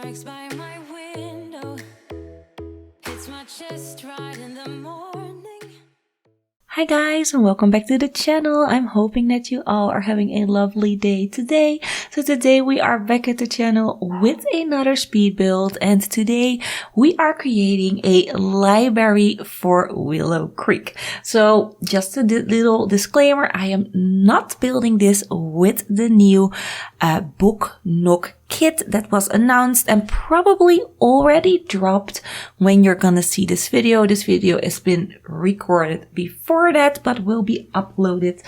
strikes by my window, hits my chest right in the morning. Hi guys, and welcome back to the channel. I'm hoping that you all are having a lovely day today. So today we are back at the channel with another speed build, and today we are creating a library for Willow Creek. So just a little disclaimer, I am not building this with the new book nook kit that was announced and probably already dropped when you're gonna see this video. This video has been recorded before that, but will be uploaded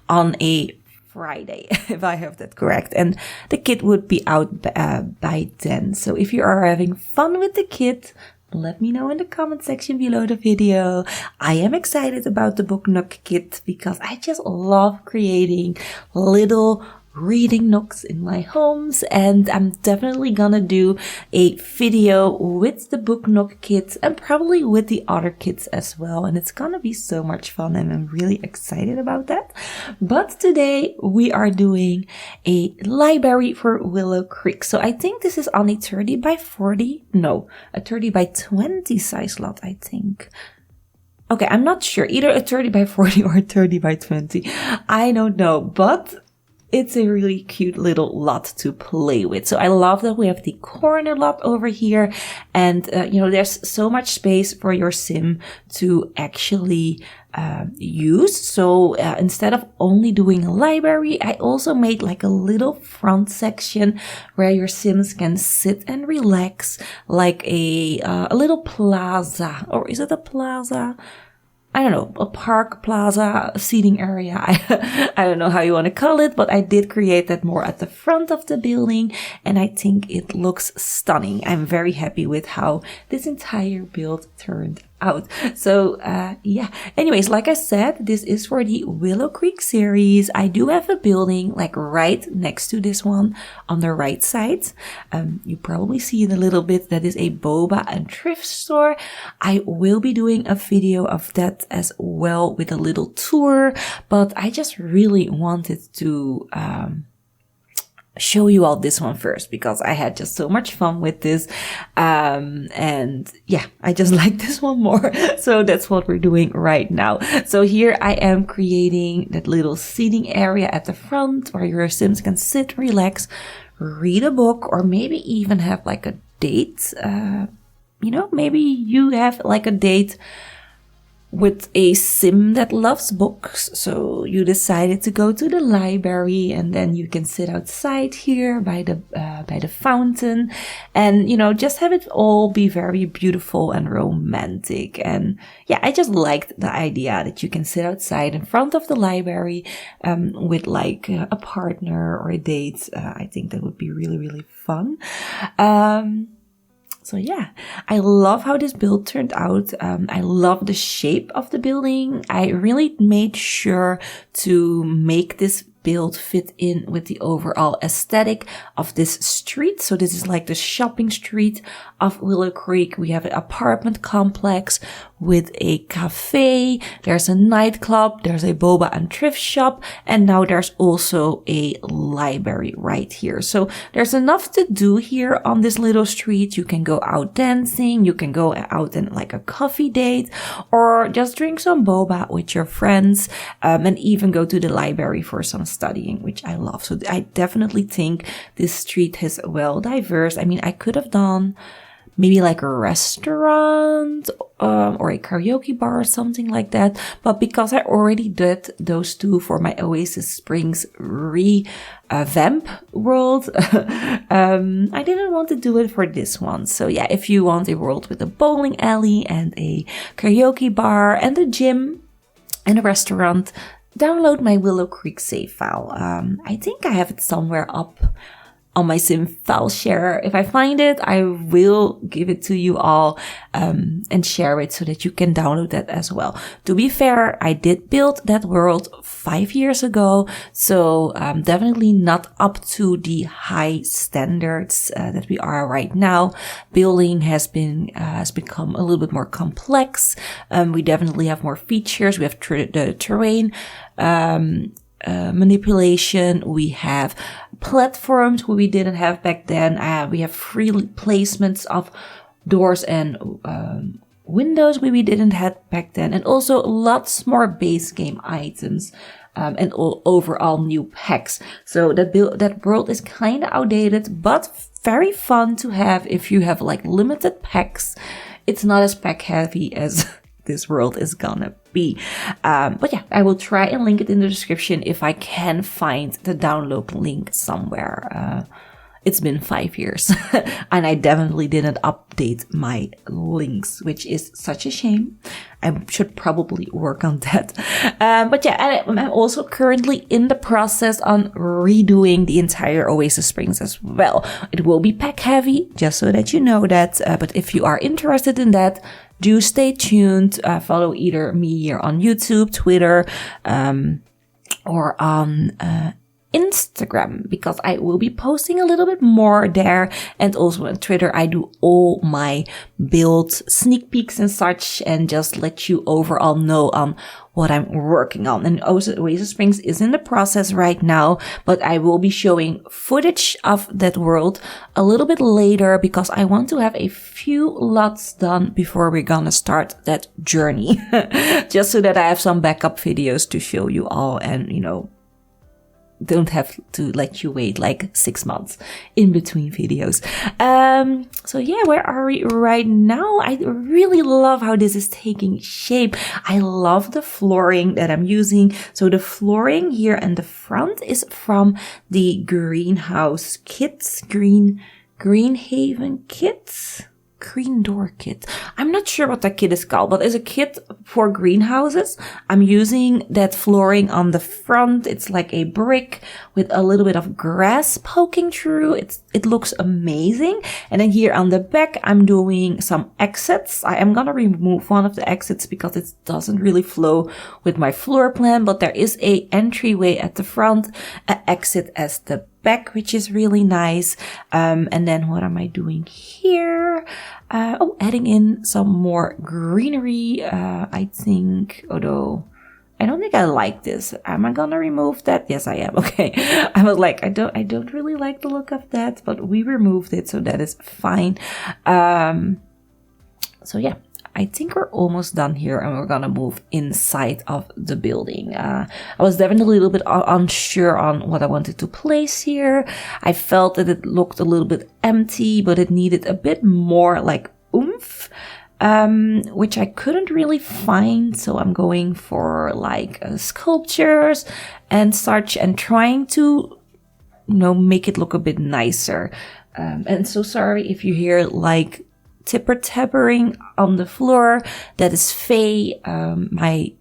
on a Friday, if I have that correct. And the kit would be out by then. So if you are having fun with the kit, let me know in the comment section below the video. I am excited about the book nook kit because I just love creating little reading nooks in my homes, and I'm definitely gonna do a video with the book nook kit and probably with the other kits as well, and it's gonna be so much fun and I'm really excited about that. But today we are doing a library for Willow Creek. So I think this is on a 30 by 40, no, a 30 by 20 size lot, I think. Okay, I'm not sure, either a 30 by 40 or a 30 by 20. I don't know, but it's a really cute little lot to play with. So I love that we have the corner lot over here, and there's so much space for your sim to actually use. So instead of only doing a library, I also made like a little front section where your sims can sit and relax, like a little plaza, or is it a plaza? I don't know, a park, plaza, seating area. I don't know how you want to call it, but I did create that more at the front of the building, and I think it looks stunning. I'm very happy with how this entire build turned out. So yeah, anyways, like I said, this is for the Willow Creek series. I do have a building like right next to this one on the right side. You probably see in a little bit that is a boba and thrift store. I will be doing a video of that as well with a little tour, but I just really wanted to show you all this one first because I had just so much fun with this, and yeah, I just like this one more. So that's what we're doing right now. So here I am creating that little seating area at the front where your sims can sit, relax, read a book, or maybe even have like a date. Maybe you have like a date with a sim that loves books, so you decided to go to the library, and then you can sit outside here by the fountain, and just have it all be very beautiful and romantic. And yeah, I just liked the idea that you can sit outside in front of the library with like a partner or a date. I think that would be really, really fun. So yeah, I love how this build turned out. I love the shape of the building. I really made sure to make this build fit in with the overall aesthetic of this street. So this is like the shopping street of Willow Creek. We have an apartment complex with a cafe. There's a nightclub. There's a boba and thrift shop. And now there's also a library right here. So there's enough to do here on this little street. You can go out dancing. You can go out in like a coffee date, or just drink some boba with your friends, and even go to the library for some studying, which I love. So I definitely think this street is well diverse. I mean, I could have done maybe like a restaurant or a karaoke bar or something like that. But because I already did those two for my Oasis Springs revamp world, I didn't want to do it for this one. So yeah, if you want a world with a bowling alley and a karaoke bar and a gym and a restaurant, download my Willow Creek save file. I think I have it somewhere up on my sim file share. If I find it, I will give it to you all and share it so that you can download that as well. To be fair, I did build that world 5 years ago, so definitely not up to the high standards that we are right now. Building has become a little bit more complex. We definitely have more features. We have the terrain manipulation. We have platforms where we didn't have back then. We have free placements of doors and windows where we didn't have back then. And also lots more base game items. And overall new packs. So that world is kind of outdated, but very fun to have if you have like limited packs. It's not as pack heavy as this world is gonna be. But yeah, I will try and link it in the description if I can find the download link somewhere. It's been 5 years and I definitely didn't update my links, which is such a shame. I should probably work on that. But yeah, I'm also currently in the process on redoing the entire Oasis Springs as well. It will be pack heavy, just so that you know that. But if you are interested in that, do stay tuned. Follow either me here on YouTube, Twitter, or on Instagram, because I will be posting a little bit more there, and also on Twitter I do all my build sneak peeks and such, and just let you overall know on what I'm working on. And Oasis Springs is in the process right now, but I will be showing footage of that world a little bit later, because I want to have a few lots done before we're gonna start that journey. Just so that I have some backup videos to show you all, and don't have to let you wait like 6 months in between videos. So yeah, where are we right now? I really love how this is taking shape. I love the flooring that I'm using. So the flooring here in the front is from the greenhouse kits, Greenhaven kits. Green door kit. I'm not sure what that kit is called, but it's a kit for greenhouses. I'm using that flooring on the front. It's like a brick with a little bit of grass poking through. It looks amazing. And then here on the back, I'm doing some exits. I am gonna remove one of the exits because it doesn't really flow with my floor plan, but there is a entryway at the front, an exit as the back, which is really nice. And then what am I doing here? Adding in some more greenery, I think, although I don't think I like this. Am I gonna remove that? Yes, I am. Okay. I was like, I don't really like the look of that, but we removed it, so that is fine. So yeah, I think we're almost done here, and we're gonna move inside of the building. I was definitely a little bit unsure on what I wanted to place here. I felt that it looked a little bit empty, but it needed a bit more like oomph, which I couldn't really find. So I'm going for like sculptures and such, and trying to, make it look a bit nicer. And so sorry if you hear like tipper-tappering on the floor. That is Faye, my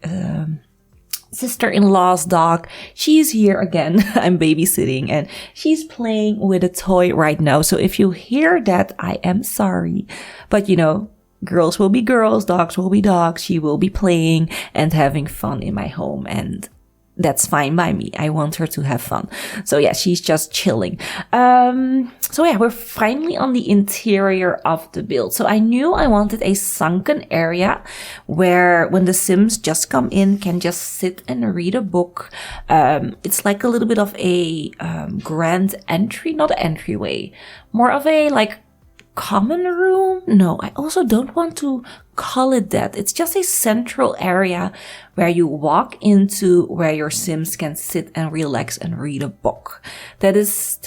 sister-in-law's dog. She's here again. I'm babysitting, and she's playing with a toy right now. So if you hear that, I am sorry. But girls will be girls, dogs will be dogs. She will be playing and having fun in my home, and that's fine by me. I want her to have fun. So yeah, she's just chilling. So yeah, we're finally on the interior of the build. So I knew I wanted a sunken area where when the Sims just come in, can just sit and read a book. It's like a little bit of a grand entry, not an entryway, more of a like common room. No, I also don't want to call it that. It's just a central area where you walk into, where your Sims can sit and relax and read a book. That is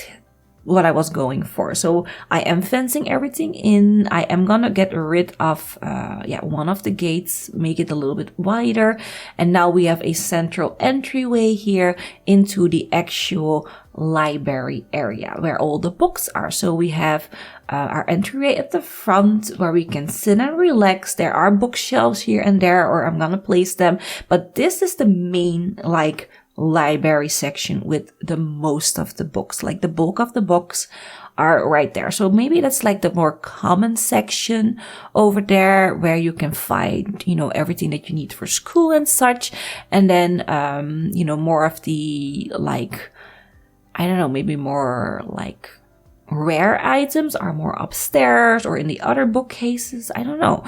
what I was going for. So I am fencing everything in. I am gonna get rid of one of the gates, make it a little bit wider, and now we have a central entryway here into the actual library area where all the books are. So we have our entryway at the front where we can sit and relax. There are bookshelves here and there, or I'm gonna place them, but this is the main like library section with the most of the books. Like the bulk of the books are right there. So maybe that's like the more common section over there where you can find, everything that you need for school and such. And then, more of the like, I don't know, maybe more like rare items are more upstairs or in the other bookcases. I don't know.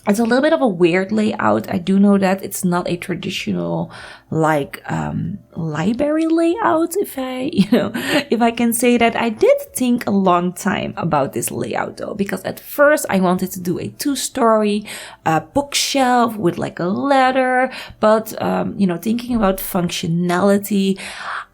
It's a little bit of a weird layout. I do know that it's not a traditional like library layout, if I can say that. I did think a long time about this layout though, because at first I wanted to do a 2-story bookshelf with like a ladder, but thinking about functionality,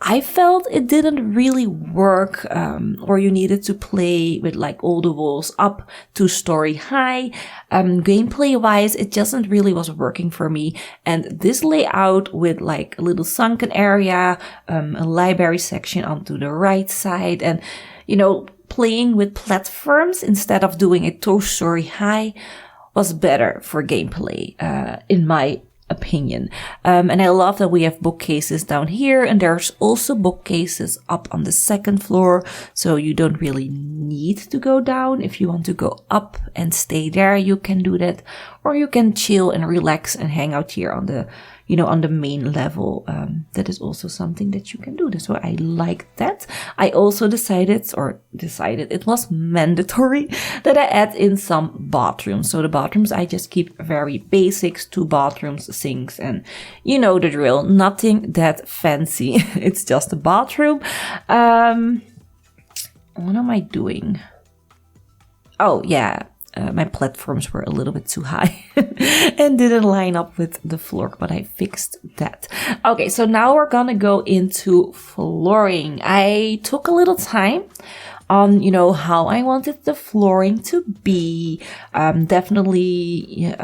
I felt it didn't really work, or you needed to play with like all the walls up 2-story high. Gameplay wise, it just really was working for me. And this layout with like a little sunken area, a library section onto the right side, and playing with platforms instead of doing a 2-story high was better for gameplay, in my opinion. And I love that we have bookcases down here, and there's also bookcases up on the 2nd floor, so you don't really need to go down. If you want to go up and stay there, you can do that, or you can chill and relax and hang out here on the on the main level. That is also something that you can do. So I like that. I also decided it was mandatory that I add in some bathrooms. So the bathrooms, I just keep very basics, 2 bathrooms, sinks, and you know the drill. Nothing that fancy. It's just a bathroom. What am I doing? Oh yeah. My platforms were a little bit too high and didn't line up with the floor, but I fixed that. Okay, so now we're gonna go into flooring. I took a little time on, how I wanted the flooring to be. Definitely,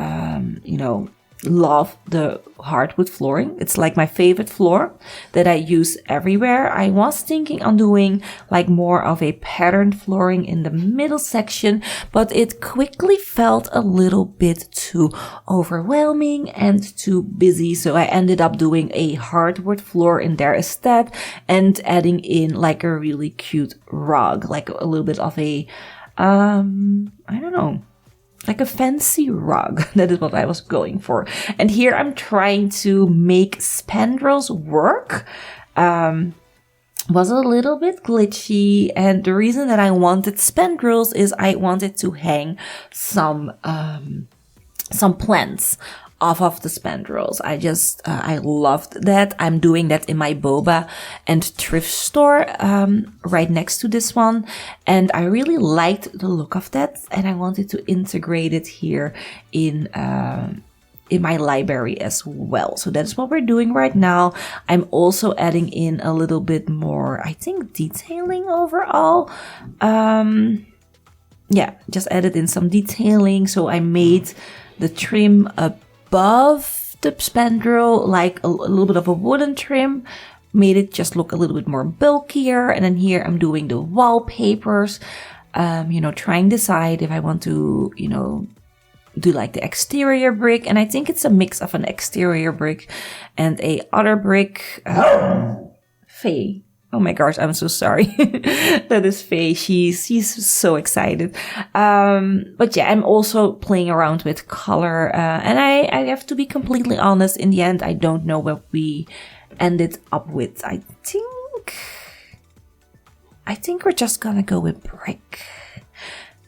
love the hardwood flooring. It's like my favorite floor that I use everywhere. I was thinking on doing like more of a patterned flooring in the middle section, but it quickly felt a little bit too overwhelming and too busy. So I ended up doing a hardwood floor in there instead, and adding in like a really cute rug, like a little bit of a, I don't know, like a fancy rug. That is what I was going for. And here I'm trying to make spandrels work. Was a little bit glitchy. And the reason that I wanted spandrels is I wanted to hang some plants off of the spandrels. I loved that. I'm doing that in my boba and thrift store, right next to this one. And I really liked the look of that. And I wanted to integrate it here in my library as well. So that's what we're doing right now. I'm also adding in a little bit more, I think, detailing overall. Just added in some detailing. So I made the trim above the spandrel like a little bit of a wooden trim, made it just look a little bit more bulkier. And then here I'm doing the wallpapers, trying to decide if I want to, do like the exterior brick. And I think it's a mix of an exterior brick and a other brick. Faye. Oh my gosh, I'm so sorry. That is Faye. She's so excited. But yeah, I'm also playing around with color. And I have to be completely honest, in the end, I don't know what we ended up with. I think we're just gonna go with brick,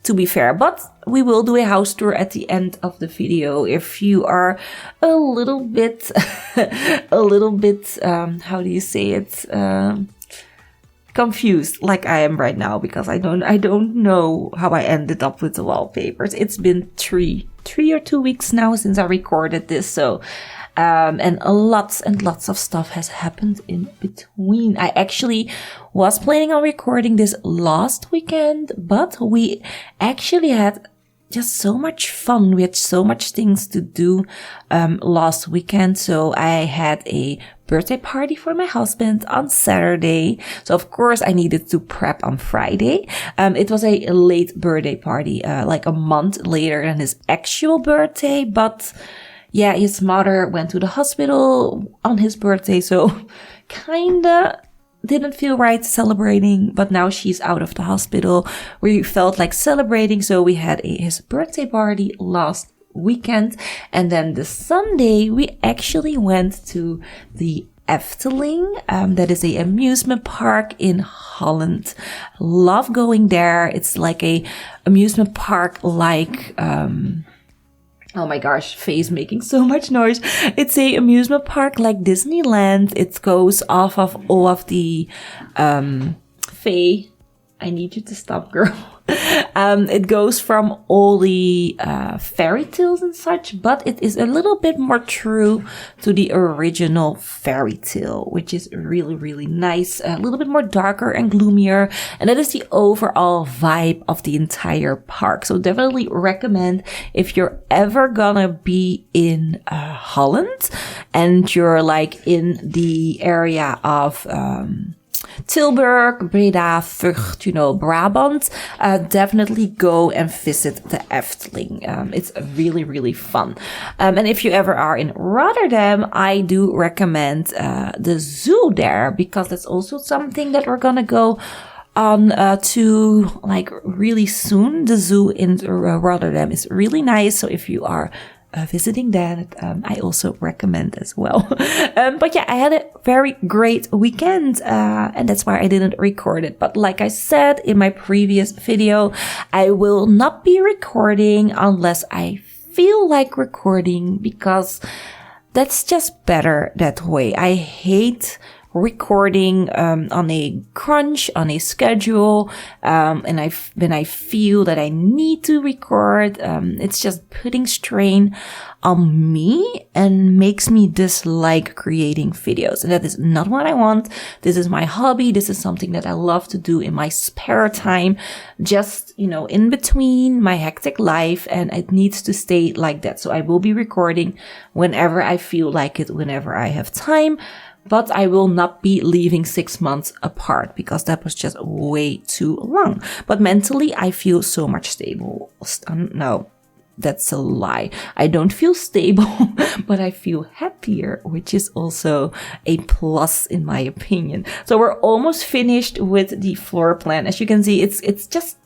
to be fair. But we will do a house tour at the end of the video if you are a little bit, how do you say it? Confused like I am right now, because I don't know how I ended up with the wallpapers. It's been three or 2 weeks now since I recorded this, so and lots and lots of stuff has happened in between. I actually was planning on recording this last weekend, but we actually had just so much fun. We had so much things to do last weekend. So I had a birthday party for my husband on Saturday. So of course I needed to prep on Friday. It was a late birthday party, like a month later than his actual birthday. But yeah, his mother went to the hospital on his birthday. So kinda didn't feel right celebrating, but now she's out of the hospital. We felt like celebrating, so we had his birthday party last weekend. And then the Sunday, we actually went to the Efteling. That is a amusement park in Holland. Love going there. It's like a amusement park like Oh my gosh, face making so much noise. It's a amusement park like Disneyland. It goes off of all of the, Faye, I need you to stop, girl. It goes from all the fairy tales and such, but it is a little bit more true to the original fairy tale, which is really, really nice. A little bit more darker and gloomier. And that is the overall vibe of the entire park. So definitely recommend if you're ever gonna be in Holland and you're like in the area of Tilburg, Breda, Vught, Brabant, definitely go and visit the Efteling. It's really, really fun. And if you ever are in Rotterdam, I do recommend the zoo there, because that's also something that we're gonna go on to like really soon. The zoo in Rotterdam is really nice. So if you are visiting that, I also recommend as well. But yeah, I had a very great weekend, and that's why I didn't record it. But like I said in my previous video, I will not be recording unless I feel like recording, because that's just better that way. I hate recording on a crunch, on a schedule, and when I feel that I need to record, it's just putting strain on me and makes me dislike creating videos. And that is not what I want. This is my hobby. This is something that I love to do in my spare time, just, in between my hectic life, and it needs to stay like that. So I will be recording whenever I feel like it, whenever I have time. But I will not be leaving 6 months apart, because that was just way too long. But mentally, I feel so much stable. No, that's a lie. I don't feel stable, but I feel happier, which is also a plus in my opinion. So we're almost finished with the floor plan. As you can see, it's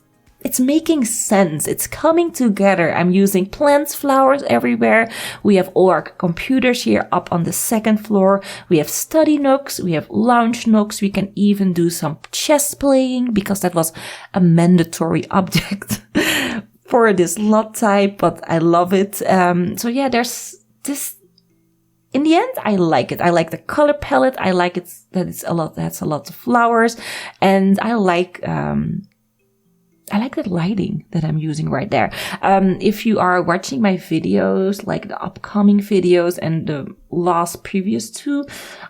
making sense. It's coming together. I'm using plants, flowers everywhere. We have all our computers here up on the second floor. We have study nooks. We have lounge nooks. We can even do some chess playing, because that was a mandatory object for this lot type, but I love it. So yeah, there's this. In the end, I like it. I like the color palette. I like it that that's a lot of flowers, and I like the lighting that I'm using right there. If you are watching my videos, like the upcoming videos and the last previous two,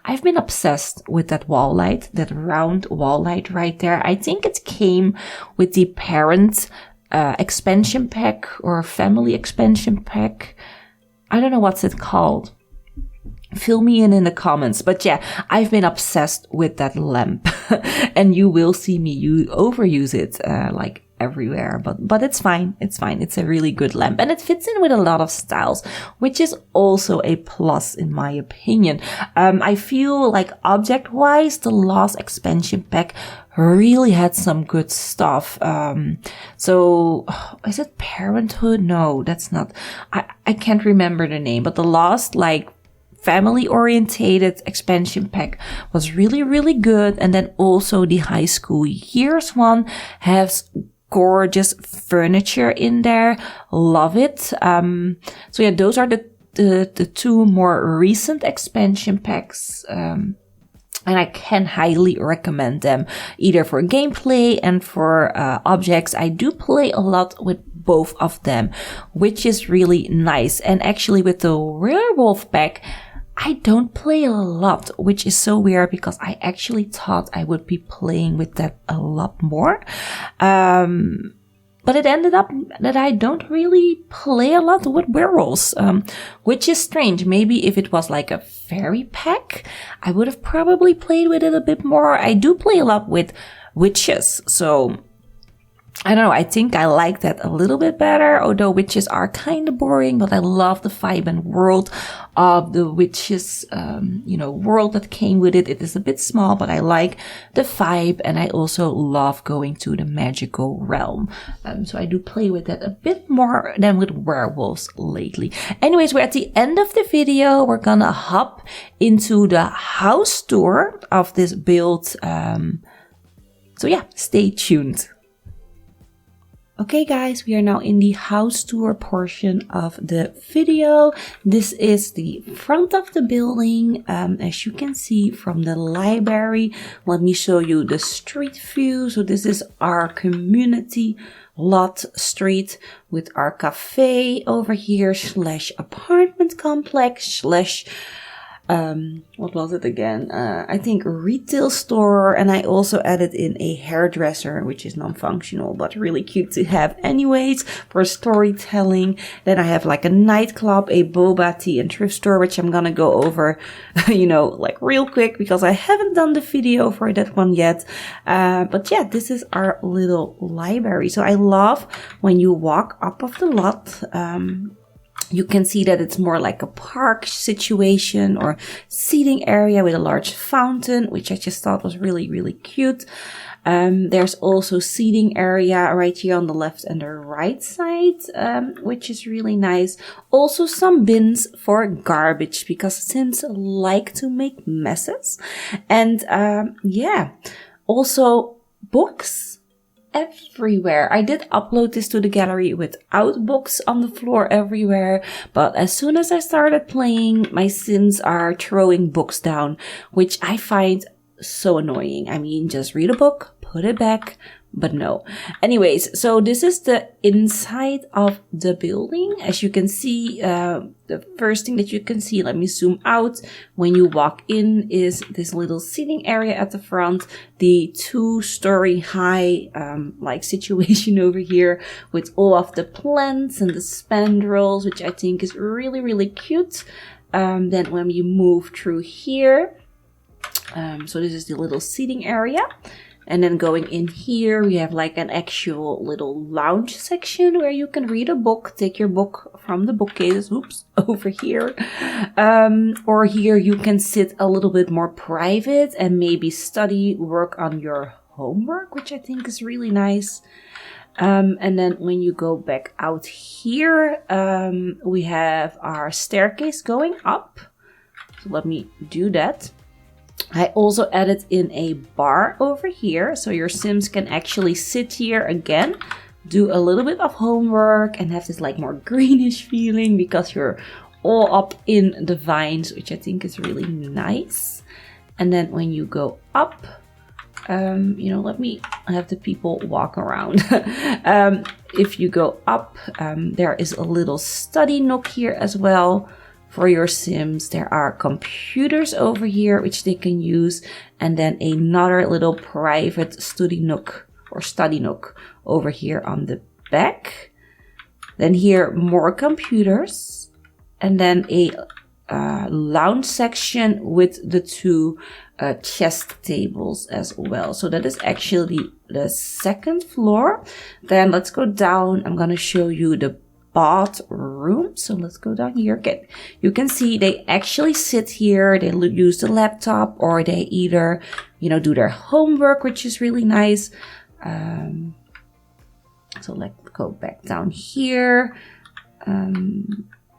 I've been obsessed with that wall light, that round wall light right there. I think it came with the parent expansion pack or family expansion pack. I don't know what's it called. Fill me in the comments. But yeah, I've been obsessed with that lamp and you will see me overuse it like everywhere, but it's fine. It's fine. It's a really good lamp and it fits in with a lot of styles, which is also a plus in my opinion. I feel like object wise, the last expansion pack really had some good stuff. So is it Parenthood? No, that's not. I can't remember the name, but the last like family orientated expansion pack was really, really good. And then also the high school years one has gorgeous furniture in there. Love it. So yeah, those are the two more recent expansion packs. And I can highly recommend them either for gameplay and for objects. I do play a lot with both of them, which is really nice. And actually with the werewolf pack, I don't play a lot, which is so weird because I actually thought I would be playing with that a lot more. But it ended up that I don't really play a lot with werewolves, which is strange. Maybe if it was like a fairy pack, I would have probably played with it a bit more. I do play a lot with witches, so I don't know, I think I like that a little bit better, although witches are kind of boring, but I love the vibe and world of the witches, world that came with it. It is a bit small, but I like the vibe, and I also love going to the magical realm. So I do play with that a bit more than with werewolves lately. Anyways, we're at the end of the video. We're gonna hop into the house tour of this build. So yeah, stay tuned. Okay guys, we are now in the house tour portion of the video. This is the front of the building, as you can see from the library. Let me show you the street view. So this is our community lot street with our cafe over here / apartment complex / what was it again? I think retail store, and I also added in a hairdresser, which is non-functional, but really cute to have anyways for storytelling. Then I have like a nightclub, a boba tea and thrift store, which I'm gonna go over, like real quick because I haven't done the video for that one yet. But yeah, this is our little library. So I love when you walk up of the lot, you can see that it's more like a park situation or seating area with a large fountain, which I just thought was really, really cute. There's also seating area right here on the left and the right side, which is really nice. Also some bins for garbage because Sims like to make messes. And yeah, also books everywhere. I did upload this to the gallery without books on the floor everywhere, but as soon as I started playing, my Sims are throwing books down, which I find so annoying. I mean, just read a book, put it back, but no. Anyways, so this is the inside of the building. As you can see, the first thing that you can see, let me zoom out, when you walk in is this little seating area at the front, the 2-story high like situation over here with all of the plants and the spandrels, which I think is really, really cute. Then when you move through here, so this is the little seating area. And then going in here, we have like an actual little lounge section where you can read a book, take your book from the bookcases, over here. Or here you can sit a little bit more private and maybe study, work on your homework, which I think is really nice. And then when you go back out here, we have our staircase going up. So let me do that. I also added in a bar over here, so your Sims can actually sit here again, do a little bit of homework and have this like more greenish feeling because you're all up in the vines, which I think is really nice. And then when you go up, let me have the people walk around. If you go up, there is a little study nook here as well. For your Sims, there are computers over here which they can use, and then another little private study nook over here on the back. Then here more computers, and then a lounge section with the 2 chest tables as well. So that is actually the 2nd floor. Then let's go down. I'm gonna show you the bathroom. So let's go down here. Okay, you can see they actually sit here, they use the laptop, or they either do their homework, which is really nice. So let's go back down here.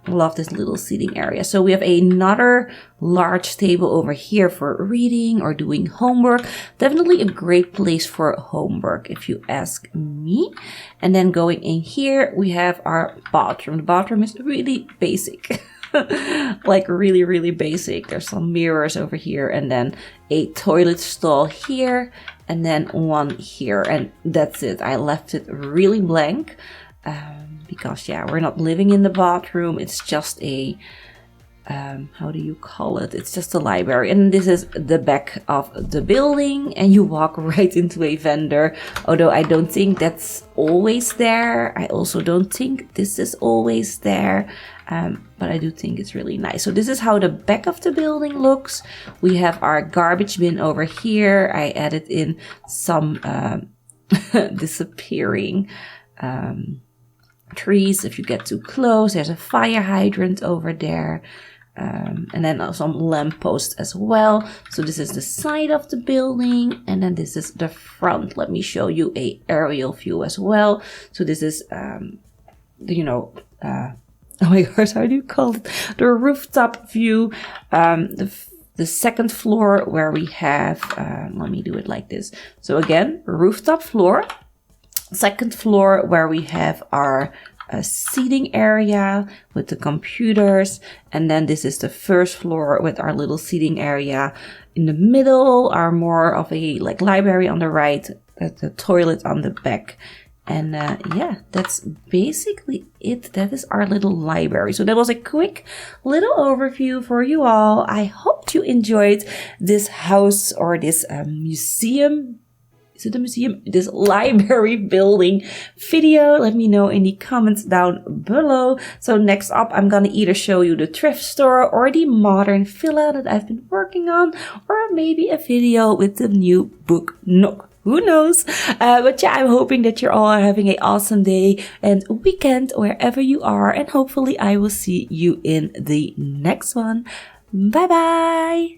Love this little seating area. So we have another large table over here for reading or doing homework. Definitely a great place for homework if you ask me. And then going in here, we have our bathroom. The bathroom is really basic. Like really, really basic. There's some mirrors over here and then a toilet stall here and then one here. And that's it. I left it really blank. Because yeah, we're not living in the bathroom. It's just a, how do you call it? It's just a library. And this is the back of the building and you walk right into a vendor. Although I don't think that's always there. I also don't think this is always there. But I do think it's really nice. So this is how the back of the building looks. We have our garbage bin over here. I added in some disappearing trees. If you get too close, there's a fire hydrant over there, and then some lampposts as well. So this is the side of the building, and then this is the front. Let me show you a aerial view as well. So this is oh my gosh, how do you call it? The rooftop view. The 2nd floor where we have let me do it like this. So again, rooftop floor. second floor where we have our seating area with the computers, and then this is the first floor with our little seating area. In the middle are more of a like library on the right, the toilet on the back. And yeah, that's basically it. That is our little library. So that was a quick little overview for you all. I hope you enjoyed this house or this museum. Is it a museum? This library building video. Let me know in the comments down below. So next up, I'm gonna either show you the thrift store or the modern villa that I've been working on, or maybe a video with the new book Nook. Who knows? But yeah, I'm hoping that you're all having an awesome day and weekend wherever you are. And hopefully I will see you in the next one. Bye bye.